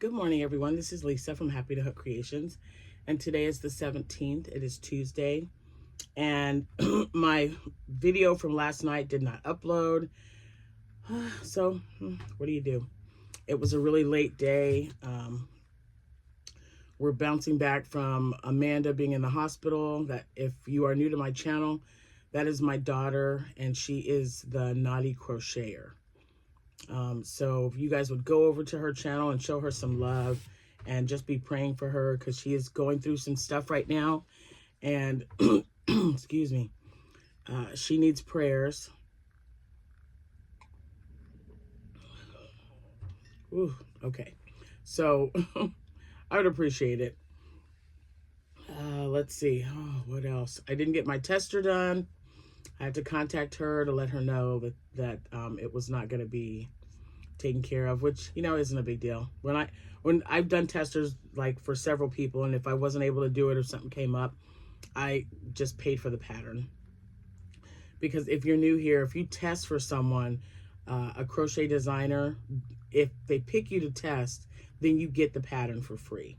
Good morning, everyone. This is Lisa from Happytohook Creations, and today is the 17th. It is Tuesday, and my video from last night did not upload. So, what do you do? It was a really late day. We're bouncing back from Amanda being in the hospital. That, if you are new to my channel, that is my daughter, and she is the naughty crocheter. So if you guys would go over to her channel and show her some love and just be praying for her, because she is going through some stuff right now, and excuse me, she needs prayers. Ooh, okay, so I would appreciate it. Let's see, what else? I didn't get my tester done. I had to contact her to let her know that it was not going to be taken care of, which, you know, isn't a big deal. When I've done testers like for several people, and if I wasn't able to do it or something came up, I just paid for the pattern. Because if you're new here, if you test for someone, a crochet designer, if they pick you to test, then you get the pattern for free.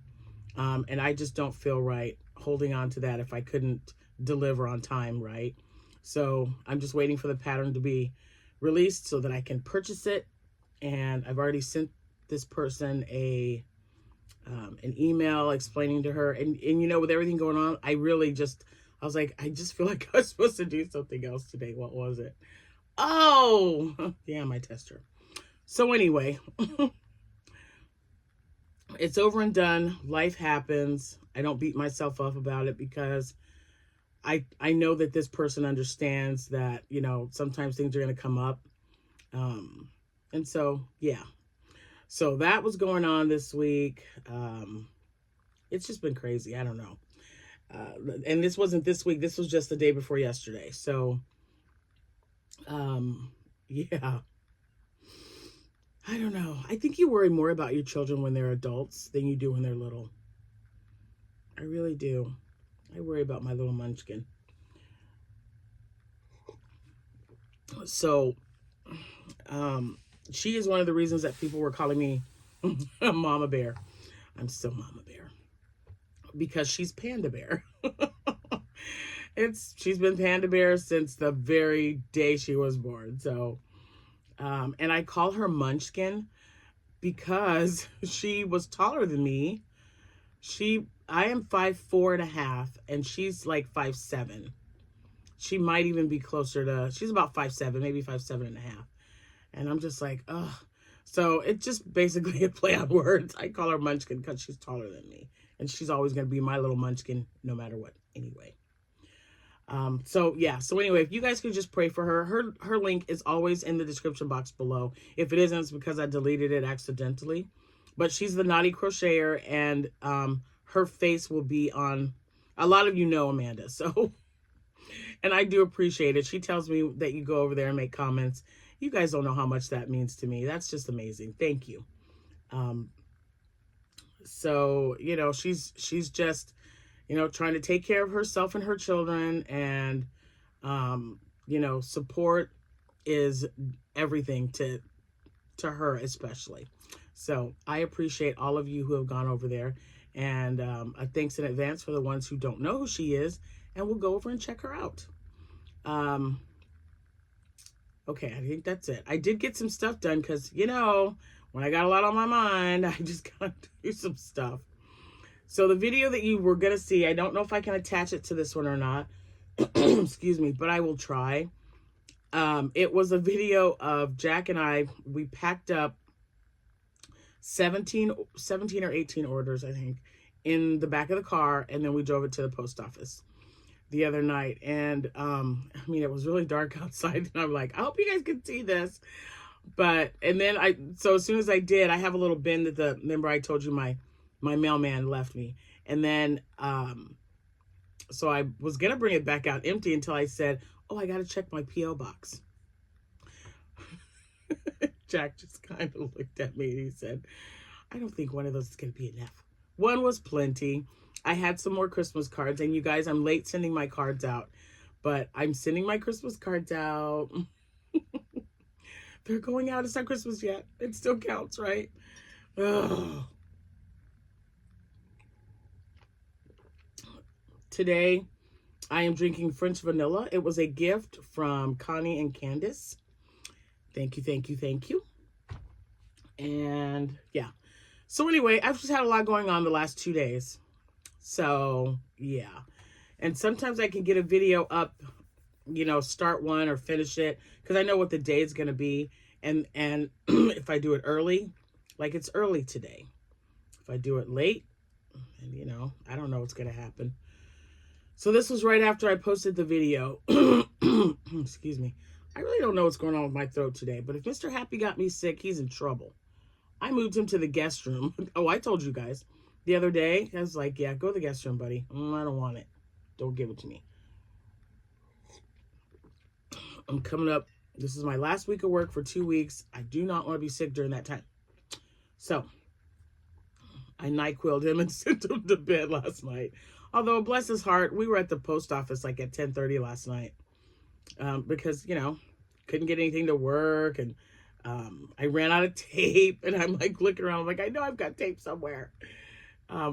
And I just don't feel right holding on to that if I couldn't deliver on time, right? So I'm just waiting for the pattern to be released so that I can purchase it. And I've already sent this person an email explaining to her. And you know, with everything going on, I was like, I just feel like I was supposed to do something else today. What was it? Oh, yeah, my tester. So anyway, it's over and done. Life happens. I don't beat myself up about it, because I know that this person understands that, you know, sometimes things are going to come up. And so, yeah. So that was going on this week. It's just been crazy. I don't know. And this wasn't this week. This was just the day before yesterday. So, yeah. I don't know. I think you worry more about your children when they're adults than you do when they're little. I really do. I worry about my little munchkin. So, she is one of the reasons that people were calling me Mama Bear. I'm still Mama Bear, because she's Panda Bear. She's been Panda Bear since the very day she was born. So, and I call her Munchkin because she was taller than me. I am 5'4.5", and she's like 5'7". She might even be closer to, she's about 5'7", maybe 5'7.5". And I'm just like, ugh. So it's just basically a play on words. I call her Munchkin because she's taller than me. And she's always going to be my little munchkin no matter what anyway. So yeah. So anyway, if you guys could just pray for her. Her link is always in the description box below. If it isn't, it's because I deleted it accidentally. But she's the naughty crocheter, and her face will be on, a lot of you know Amanda. So, and I do appreciate it. She tells me that you go over there and make comments. You guys don't know how much that means to me. That's just amazing. Thank you. So, you know, she's just, you know, trying to take care of herself and her children. And, you know, support is everything to her especially. So I appreciate all of you who have gone over there. And a thanks in advance for the ones who don't know who she is. And we'll go over and check her out. Okay, I think that's it. I did get some stuff done because, you know, when I got a lot on my mind, I just got to do some stuff. So the video that you were going to see, I don't know if I can attach it to this one or not. Excuse me, but I will try. It was a video of Jack and I. We packed up 17 or 18 orders, I think, in the back of the car, and then we drove it to the post office the other night. And I mean, it was really dark outside, and I'm like, I hope you guys can see this. But, and then so as soon as I did, I have a little bin that remember I told you my mailman left me. And then so I was gonna bring it back out empty until I said, oh, I gotta check my P.O. box. Jack just kind of looked at me and he said, I don't think one of those is gonna be enough. One was plenty. I had some more Christmas cards, and you guys, I'm late sending my cards out, but I'm sending my Christmas cards out. They're going out. It's not Christmas yet. It still counts, right? Oh, Today, I am drinking French vanilla. It was a gift from Connie and Candace. Thank you, thank you, thank you. And yeah. So anyway, I've just had a lot going on the last 2 days. So yeah. And sometimes I can get a video up, you know, start one or finish it, because I know what the day is going to be. And if I do it early, like it's early today. If I do it late, and you know, I don't know what's going to happen. So this was right after I posted the video. Excuse me. I really don't know what's going on with my throat today, but if Mr. Happy got me sick, he's in trouble. I moved him to the guest room. Oh, I told you guys the other day. I was like, yeah, go to the guest room, buddy. I don't want it. Don't give it to me. I'm coming up. This is my last week of work for 2 weeks. I do not want to be sick during that time. So I NyQuil'd him and sent him to bed last night. Although, bless his heart, we were at the post office like at 10:30 last night because, you know, couldn't get anything to work. And I ran out of tape. And I'm like looking around. I'm like, I know I've got tape somewhere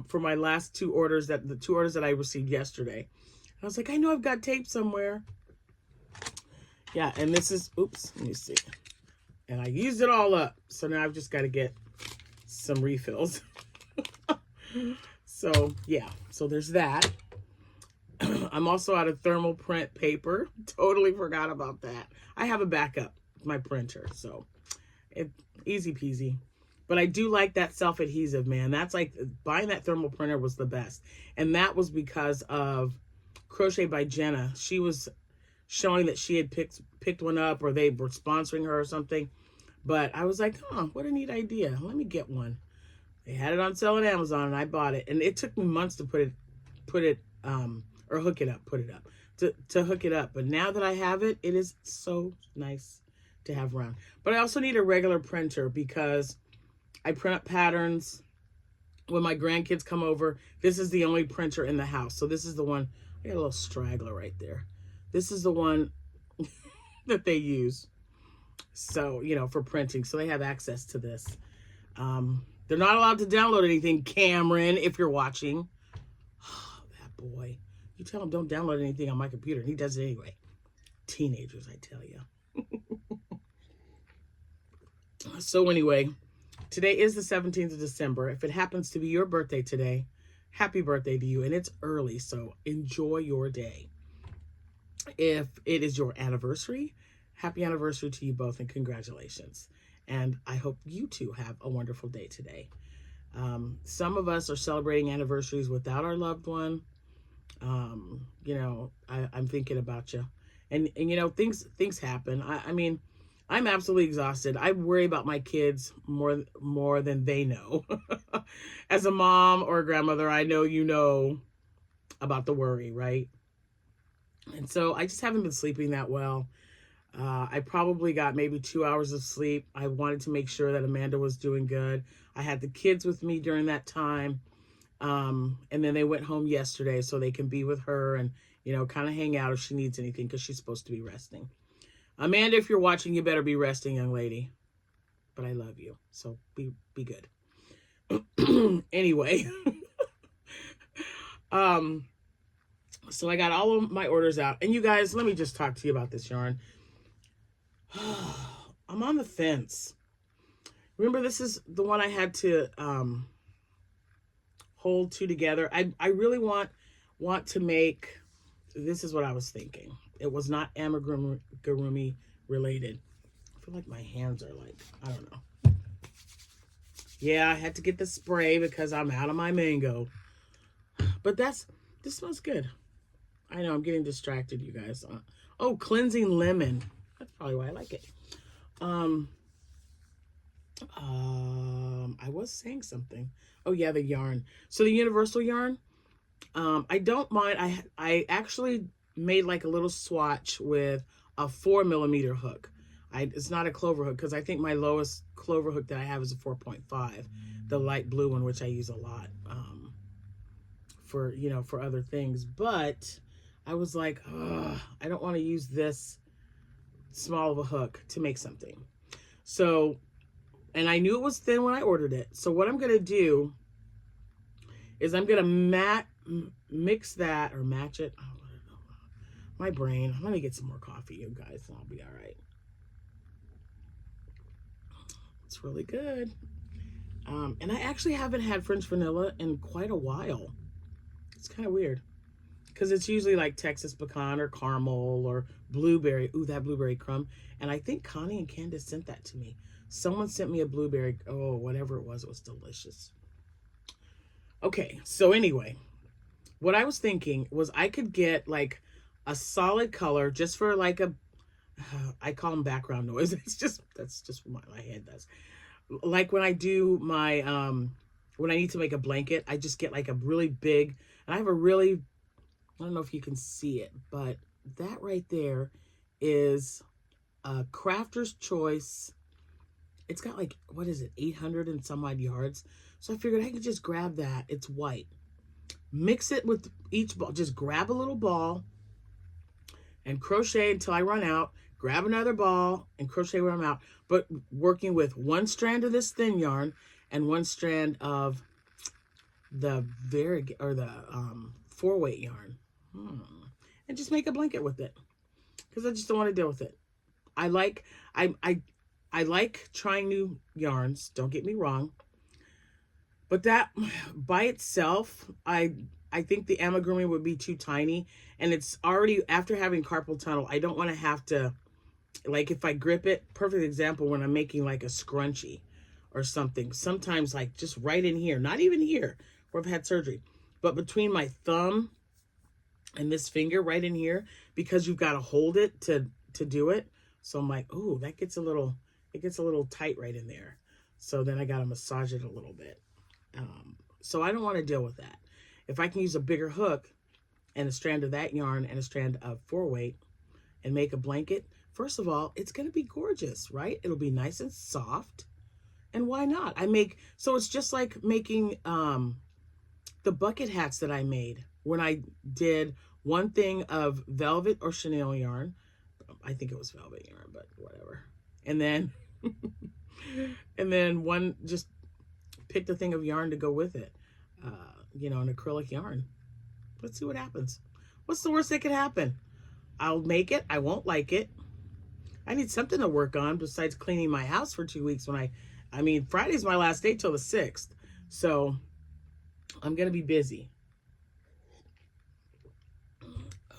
for my last two orders, the 2 orders that I received yesterday. I was like, I know I've got tape somewhere. Yeah, and this is, oops, let me see. And I used it all up. So now I've just got to get some refills. So, yeah. So there's that. I'm also out of thermal print paper. Totally forgot about that. I have a backup, my printer. So, easy peasy. But I do like that self-adhesive, man. That's like, buying that thermal printer was the best. And that was because of Crochet by Jenna. She was showing that she had picked one up, or they were sponsoring her or something. But I was like, oh, what a neat idea. Let me get one. They had it on sale on Amazon, and I bought it. And it took me months to put it to hook it up. But now that I have it, it is so nice to have around. But I also need a regular printer because I print up patterns when my grandkids come over. This is the only printer in the house. So this is the one. I got a little straggler right there. This is the one that they use. So, you know, for printing. So they have access to this. They're not allowed to download anything, Cameron, if you're watching. Oh, that boy. You tell him don't download anything on my computer. He does it anyway. Teenagers, I tell you. So anyway, today is the 17th of December. If it happens to be your birthday today, happy birthday to you. And it's early, so enjoy your day. If it is your anniversary, happy anniversary to you both and congratulations. And I hope you two have a wonderful day today. Some of us are celebrating anniversaries without our loved one. You know, I'm thinking about you. And you know, things happen. I mean, I'm absolutely exhausted. I worry about my kids more than they know. As a mom or a grandmother, I know you know about the worry, right? And so I just haven't been sleeping that well. I probably got maybe 2 hours of sleep. I wanted to make sure that Amanda was doing good. I had the kids with me during that time. And then they went home yesterday so they can be with her and, you know, kind of hang out if she needs anything because she's supposed to be resting. Amanda, if you're watching, you better be resting, young lady. But I love you. So be good. Anyway. So I got all of my orders out. And you guys, let me just talk to you about this yarn. I'm on the fence. Remember, this is the one I had to hold two together. I really want to make, this is what I was thinking. It was not amigurumi related. I feel like my hands are like, I don't know. Yeah, I had to get the spray because I'm out of my mango. But this smells good. I know, I'm getting distracted, you guys. Oh, cleansing lemon. That's probably why I like it. I was saying something. Oh yeah, the yarn. So the universal yarn, I don't mind. I actually made like a little swatch with a 4mm hook. It's not a clover hook because I think my lowest clover hook that I have is a 4.5, the light blue one, which I use a lot for, you know, for other things. But I was like, I don't want to use this small of a hook to make something. So, and I knew it was thin when I ordered it. So what I'm going to do is I'm going to mix that or match it. Oh, I don't know. My brain. Let me get some more coffee, you guys, and I'll be all right. It's really good. And I actually haven't had French vanilla in quite a while. It's kind of weird because it's usually like Texas pecan or caramel or blueberry. Ooh, that blueberry crumb. And I think Connie and Candace sent that to me. Someone sent me a blueberry. Oh, whatever it was delicious. Okay, so anyway, what I was thinking was I could get like a solid color just for like a, I call them background noise. That's just what my head does. Like when I do my, when I need to make a blanket, I just get like a really big, and I have a really, I don't know if you can see it, but that right there is a Crafter's Choice. It's got like, what is it, 800 and some odd yards. So I figured I could just grab that. It's white. Mix it with each ball. Just grab a little ball and crochet until I run out. Grab another ball and crochet when I'm out. But working with one strand of this thin yarn and one strand of the four-weight yarn. And just make a blanket with it. Because I just don't want to deal with it. I like trying new yarns, don't get me wrong. But that by itself, I think the amigurumi would be too tiny. And it's already, after having carpal tunnel, I don't want to have to, like if I grip it, perfect example when I'm making like a scrunchie or something. Sometimes like just right in here, not even here where I've had surgery, but between my thumb and this finger right in here, because you've got to hold it to do it. So I'm like, oh, it gets a little tight right in there. So then I got to massage it a little bit. So I don't want to deal with that. If I can use a bigger hook and a strand of that yarn and a strand of 4-weight and make a blanket, first of all, it's going to be gorgeous, right? It'll be nice and soft. And why not? So it's just like making the bucket hats that I made when I did one thing of velvet or chenille yarn. I think it was velvet yarn, but whatever. And then, and then one just picked a thing of yarn to go with it, an acrylic yarn. Let's see what happens. What's the worst that could happen? I'll make it. I won't like it. I need something to work on besides cleaning my house for 2 weeks when Friday's my last day till the 6th. So I'm going to be busy.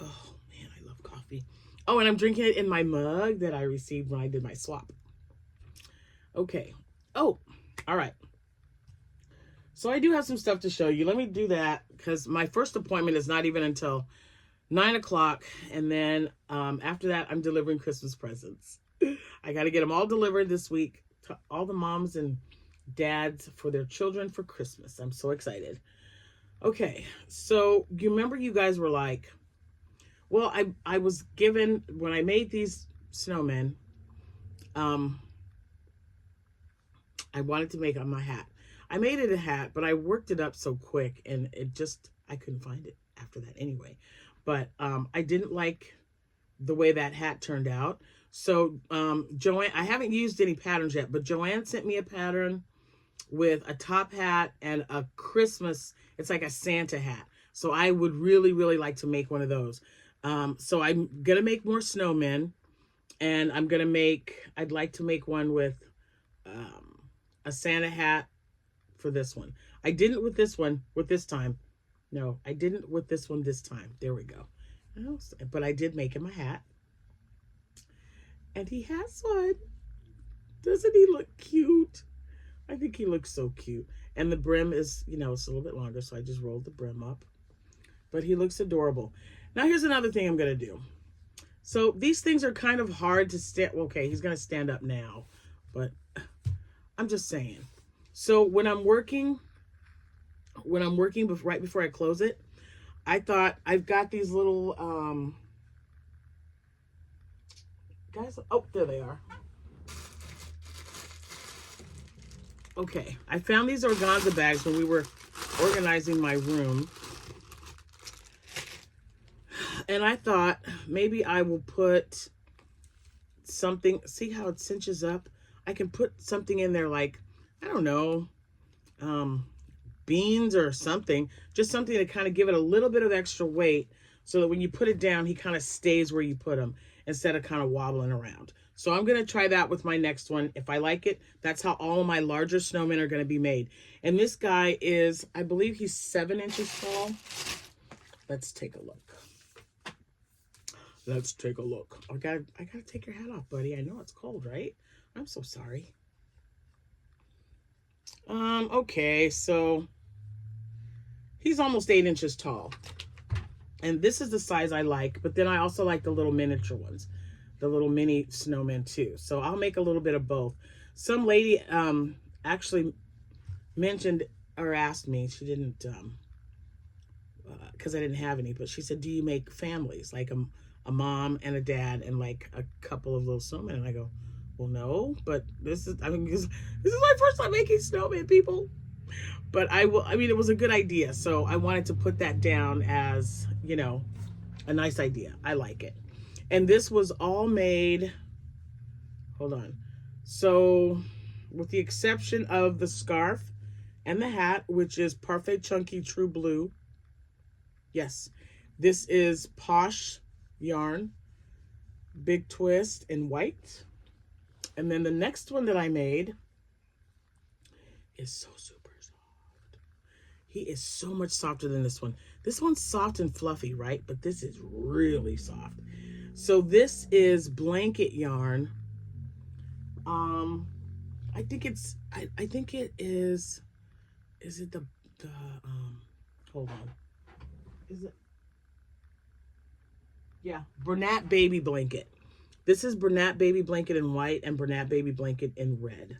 Oh man, I love coffee. Oh, and I'm drinking it in my mug that I received when I did my swap. Okay. Oh, all right. So I do have some stuff to show you. Let me do that because my first appointment is not even until 9 o'clock. And then after that, I'm delivering Christmas presents. I got to get them all delivered this week to all the moms and dads for their children for Christmas. I'm so excited. Okay, so you remember you guys were like, well, I was given, when I made these snowmen, I wanted to make on my hat. I made it a hat, but I worked it up so quick and I couldn't find it after that anyway. But I didn't like the way that hat turned out. So Joanne, I haven't used any patterns yet, but Joanne sent me a pattern with a top hat and a Christmas, it's like a Santa hat. So I would really, really like to make one of those. So I'm going to make more snowmen, and I'd like to make one with a Santa hat for this one. I didn't with this one, this time. No, I didn't with this one this time. There we go. But I did make him a hat. And he has one. Doesn't he look cute? I think he looks so cute. And the brim is, it's a little bit longer, so I just rolled the brim up. But he looks adorable. Now, here's another thing I'm going to do. So these things are kind of hard to stand. Okay, he's going to stand up now. But I'm just saying. So when I'm working right before I close it, I thought I've got these little, guys. Oh, there they are. Okay, I found these organza bags when we were organizing my room. And I thought maybe I will put something, see how it cinches up? I can put something in there like, I don't know, beans or something, just something to kind of give it a little bit of extra weight so that when you put it down, he kind of stays where you put him instead of kind of wobbling around. So I'm going to try that with my next one. If I like it, that's how all of my larger snowmen are going to be made. And this guy is, I believe he's 7 inches tall. Let's take a look. Let's take a look. I gotta take your hat off, buddy. I know it's cold, right? I'm so sorry. Okay, so he's almost 8 inches tall. And this is the size I like, but then I also like the little miniature ones, the little mini snowmen too. So I'll make a little bit of both. Some lady actually mentioned or asked me, she didn't, because I didn't have any, but she said, do you make families, like a mom and a dad and like a couple of little snowmen? And I go, well, no, but this is my first time making snowmen, people. But I mean, it was a good idea. So I wanted to put that down as, you know, a nice idea. I like it. And this was all made, hold on. So with the exception of the scarf and the hat, which is Parfait Chunky True Blue. Yes, this is Posh yarn, Big Twist in white. And then the next one that I made is so super soft. He is so much softer than this one. This one's soft and fluffy, right? But this is really soft. So this is blanket yarn. I think it is it the hold on. Is it? Yeah, Bernat Baby Blanket. This is Bernat Baby Blanket in white and Bernat Baby Blanket in red.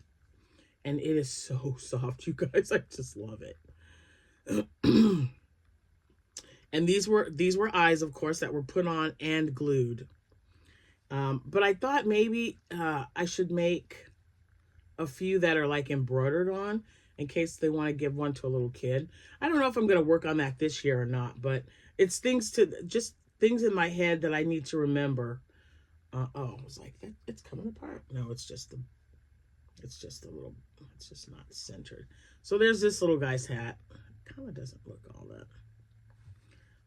And it is so soft, you guys. I just love it. And these were eyes, of course, that were put on and glued. But I thought maybe I should make a few that are like embroidered on in case they want to give one to a little kid. I don't know if I'm going to work on that this year or not, but it's things in my head that I need to remember. Oh, I was like, it's coming apart. No, it's just not centered. So there's this little guy's hat. Kind of doesn't look all that.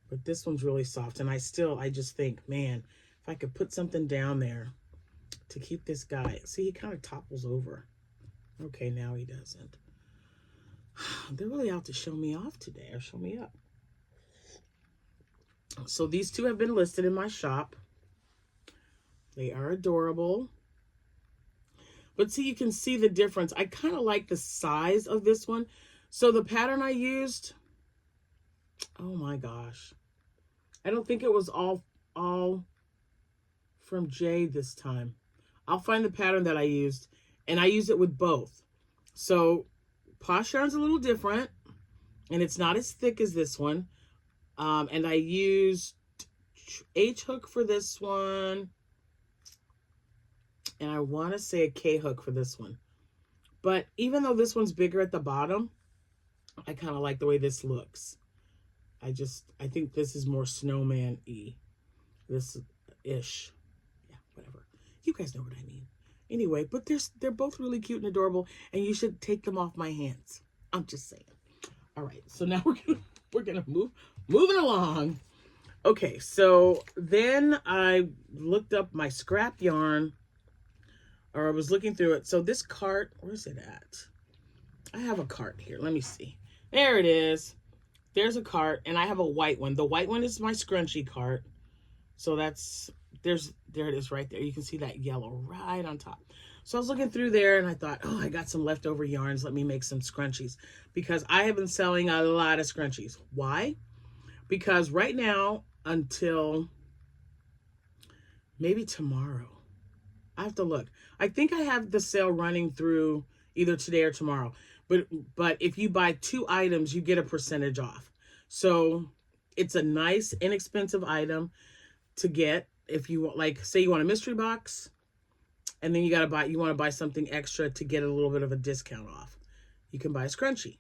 But this one's really soft. And I just think, man, if I could put something down there to keep this guy. See, he kind of topples over. Okay, now he doesn't. They're really out to show me off today, or show me up. So these two have been listed in my shop. They are adorable. But see, you can see the difference. I kind of like the size of this one. So the pattern I used, oh my gosh. I don't think it was all from Jade this time. I'll find the pattern that I used, and I use it with both. So Posh yarn's a little different, and it's not as thick as this one. And I used H hook for this one, and I want to say a K hook for this one. But even though this one's bigger at the bottom, I kind of like the way this looks. I think this is more snowman-y. This-ish. Yeah, whatever. You guys know what I mean. Anyway, but they're both really cute and adorable, and you should take them off my hands. I'm just saying. All right, so now we're gonna moving along. Okay, so then I looked up my scrap yarn, or I was looking through it. So this cart, where's it at? I have a cart here. Let me see. There it is. There's a cart, and I have a white one. The white one is my scrunchie cart. So there it is right there. You can see that yellow right on top. So I was looking through there, and I thought, oh, I got some leftover yarns. Let me make some scrunchies, because I have been selling a lot of scrunchies. Why? Because right now, until maybe tomorrow, I have to look. I think I have the sale running through either today or tomorrow. But if you buy 2 items, you get a percentage off. So it's a nice, inexpensive item to get. If you like, say you want a mystery box, and then you want to buy something extra to get a little bit of a discount off, you can buy a scrunchie.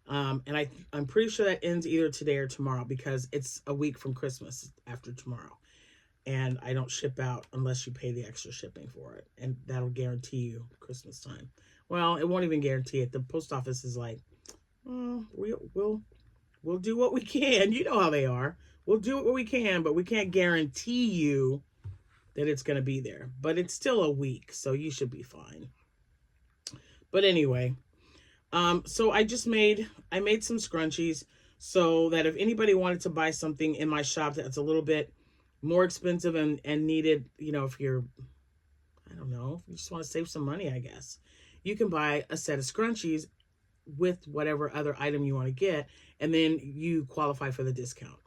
And I'm pretty sure that ends either today or tomorrow, because it's a week from Christmas after tomorrow. And I don't ship out unless you pay the extra shipping for it. And that'll guarantee you Christmas time. Well, it won't even guarantee it. The post office is like We'll do what we can. You know how they are. We'll do what we can, but we can't guarantee you that it's going to be there. But it's still a week, so you should be fine. But anyway, so I made some scrunchies so that if anybody wanted to buy something in my shop that's a little bit more expensive and needed, you know, if you're, I don't know, if you just want to save some money, I guess, you can buy a set of scrunchies with whatever other item you want to get, and then you qualify for the discount.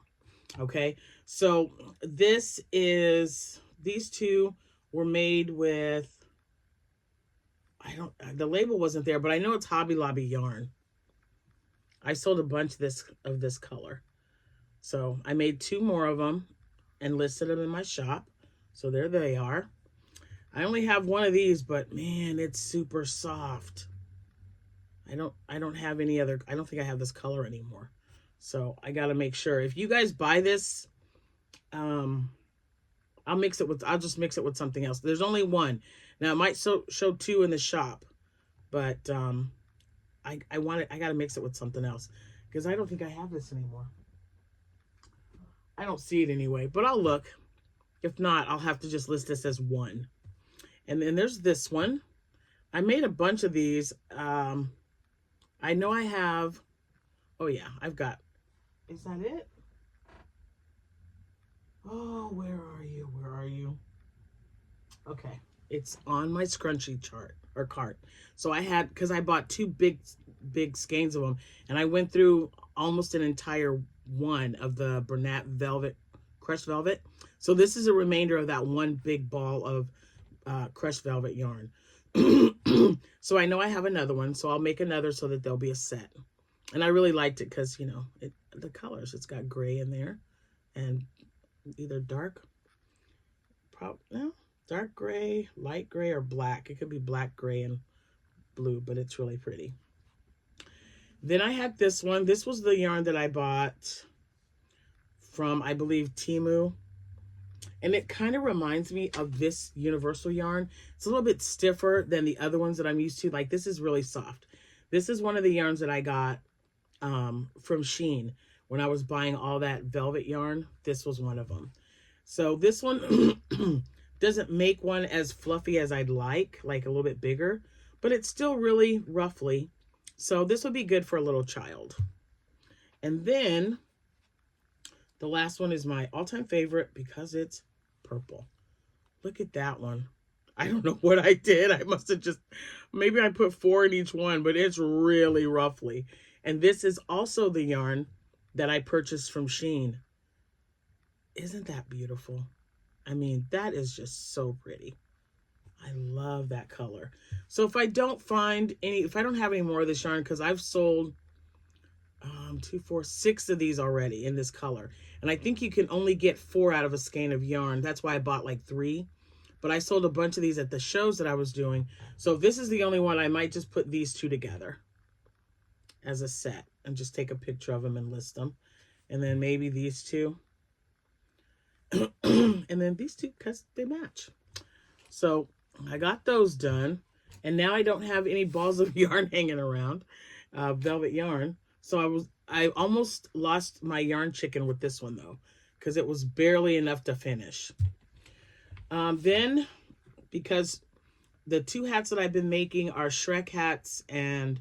Okay, so these two were made with, the label wasn't there, but I know it's Hobby Lobby yarn. I sold a bunch of this color. So I made 2 more of them and listed them in my shop. So there they are. I only have one of these, but man, it's super soft. I don't have any other, I don't think I have this color anymore. So I got to make sure. If you guys buy this, I'll just mix it with something else. There's only one. Now it might show 2 in the shop, but I got to mix it with something else because I don't think I have this anymore. I don't see it anyway, but I'll look. If not, I'll have to just list this as 1. And then there's this one. I made a bunch of these. I know I have, oh yeah, I've got, is that it? Oh, where are you? Where are you? Okay, it's on my scrunchie chart or cart. So I had, because I bought 2 big skeins of them, and I went through almost an entire one of the Bernat velvet, crushed velvet. So this is a remainder of that one big ball of crushed velvet yarn. So I know I have another one, so I'll make another so that there'll be a set. And I really liked it because, you know, the colors, it's got gray in there and either dark gray, light gray, or black. It could be black, gray, and blue, but it's really pretty. Then I had this one. This was the yarn that I bought from, I believe, Temu. And it kind of reminds me of this universal yarn. It's a little bit stiffer than the other ones that I'm used to. Like, this is really soft. This is one of the yarns that I got from Shein. When I was buying all that velvet yarn, this was one of them. So this one doesn't make one as fluffy as I'd like a little bit bigger, but it's still really ruffly. So this would be good for a little child. And then the last one is my all-time favorite because it's purple. Look at that one. I don't know what I did. I must have just, maybe I put 4 in each one, but it's really ruffly. And this is also the yarn that I purchased from Shein. Isn't that beautiful? I mean, that is just so pretty. I love that color. So if I don't have any more of this yarn, because I've sold 2, 4, 6 of these already in this color. And I think you can only get 4 out of a skein of yarn. That's why I bought like 3. But I sold a bunch of these at the shows that I was doing. So if this is the only one, I might just put these 2 together as a set and just take a picture of them and list them. And then maybe these 2. And then these 2 because they match. So I got those done. And now I don't have any balls of yarn hanging around, velvet yarn. So I almost lost my yarn chicken with this one though, because it was barely enough to finish. Then, because the 2 hats that I've been making are Shrek hats and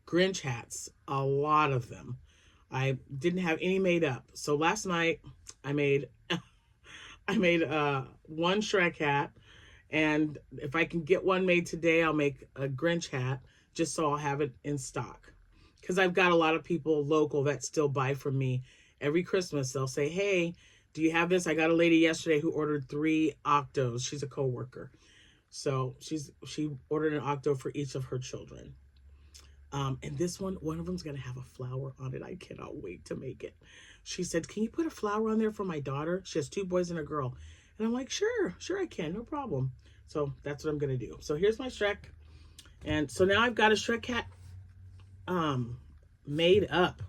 Grinch hats, a lot of them. I didn't have any made up. So last night I made one Shrek hat, and if I can get one made today, I'll make a Grinch hat just so I'll have it in stock. Because I've got a lot of people local that still buy from me every Christmas. They'll say, hey, do you have this? I got a lady yesterday who ordered 3 octos. She's a coworker. So she ordered an octo for each of her children. And this one of them's going to have a flower on it. I cannot wait to make it. She said, can you put a flower on there for my daughter? She has 2 boys and a girl. And I'm like, sure I can. No problem. So that's what I'm going to do. So here's my Shrek. And so now I've got a Shrek hat made up.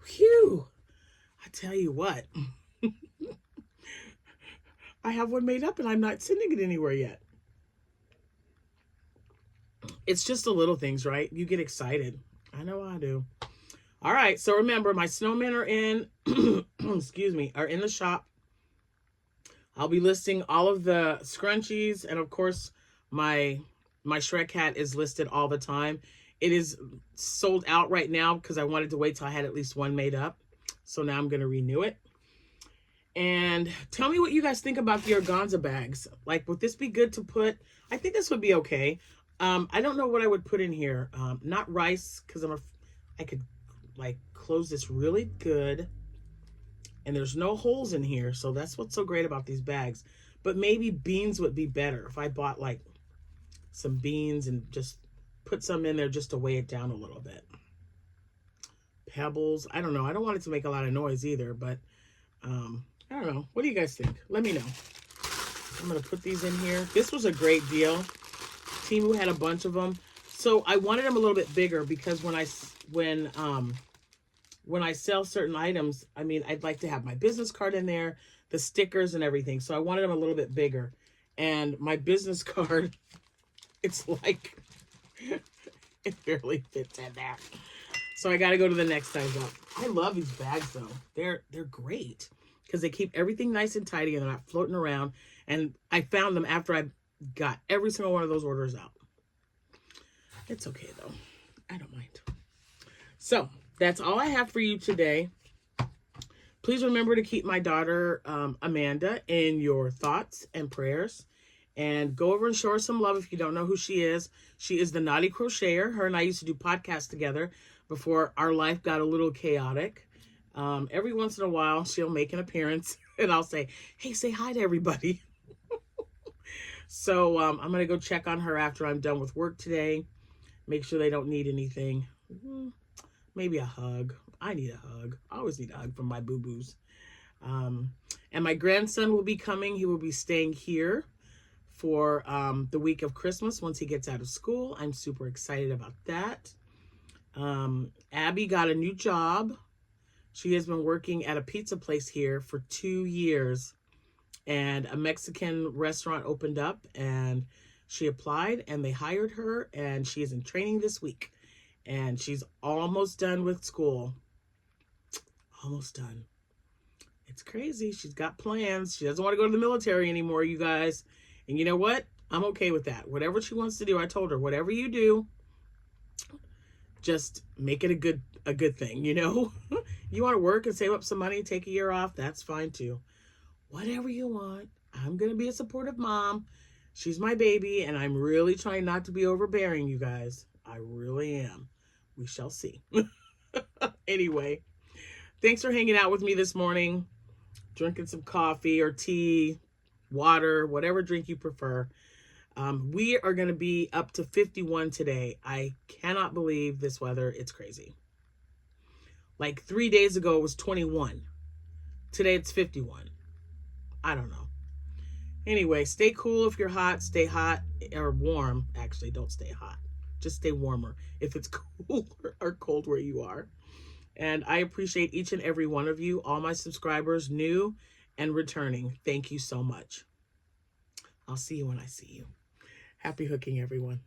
Phew. I tell you what. I have one made up and I'm not sending it anywhere yet. It's just the little things, right? You get excited. I know I do. All right. So remember, my snowmen are in, excuse me, are in the shop. I'll be listing all of the scrunchies, and of course, my Shrek hat is listed all the time. It is sold out right now because I wanted to wait till I had at least one made up. So now I'm going to renew it. And tell me what you guys think about the organza bags. Like, would this be good to put? I think this would be okay. I don't know what I would put in here. Not rice, because I could like close this really good. And there's no holes in here, so that's what's so great about these bags. But maybe beans would be better if I bought like some beans and just put some in there just to weigh it down a little bit. Pebbles, I don't know. I don't want it to make a lot of noise either, but I don't know. What do you guys think? Let me know. I'm going to put these in here. This was a great deal. Temu had a bunch of them. So I wanted them a little bit bigger because when I sell certain items, I mean, I'd like to have my business card in there, the stickers and everything. So I wanted them a little bit bigger. And my business card, it's like, it barely fits in there. So I got to go to the next size up. I love these bags though. They're great because they keep everything nice and tidy and they're not floating around. And I found them after I got every single one of those orders out. It's okay though. I don't mind. So that's all I have for you today. Please remember to keep my daughter, Amanda, in your thoughts and prayers. And go over and show her some love if you don't know who she is. She is the Naughty Crocheter. Her and I used to do podcasts together before our life got a little chaotic. Every once in a while, she'll make an appearance. And I'll say, hey, say hi to everybody. So I'm going to go check on her after I'm done with work today. Make sure they don't need anything. Maybe a hug. I need a hug. I always need a hug from my boo-boos. And my grandson will be coming. He will be staying here for the week of Christmas once he gets out of school. I'm super excited about that. Abby got a new job. She has been working at a pizza place here for 2 years. And a Mexican restaurant opened up and she applied and they hired her. And she is in training this week. And she's almost done with school. Almost done. It's crazy. She's got plans. She doesn't want to go to the military anymore, you guys. And you know what? I'm okay with that. Whatever she wants to do, I told her, whatever you do, just make it a good thing, you know? You want to work and save up some money, take a year off, that's fine too. Whatever you want. I'm going to be a supportive mom. She's my baby, and I'm really trying not to be overbearing, you guys. I really am. We shall see. Anyway, thanks for hanging out with me this morning. Drinking some coffee or tea, water, whatever drink you prefer. We are going to be up to 51 today. I cannot believe this weather. It's crazy. Like 3 days ago, it was 21. Today, it's 51. I don't know. Anyway, stay cool if you're hot. Stay hot or warm. Actually, don't stay hot. Just stay warmer if it's cool or cold where you are. And I appreciate each and every one of you, all my subscribers, new and returning. Thank you so much. I'll see you when I see you. Happy hooking, everyone.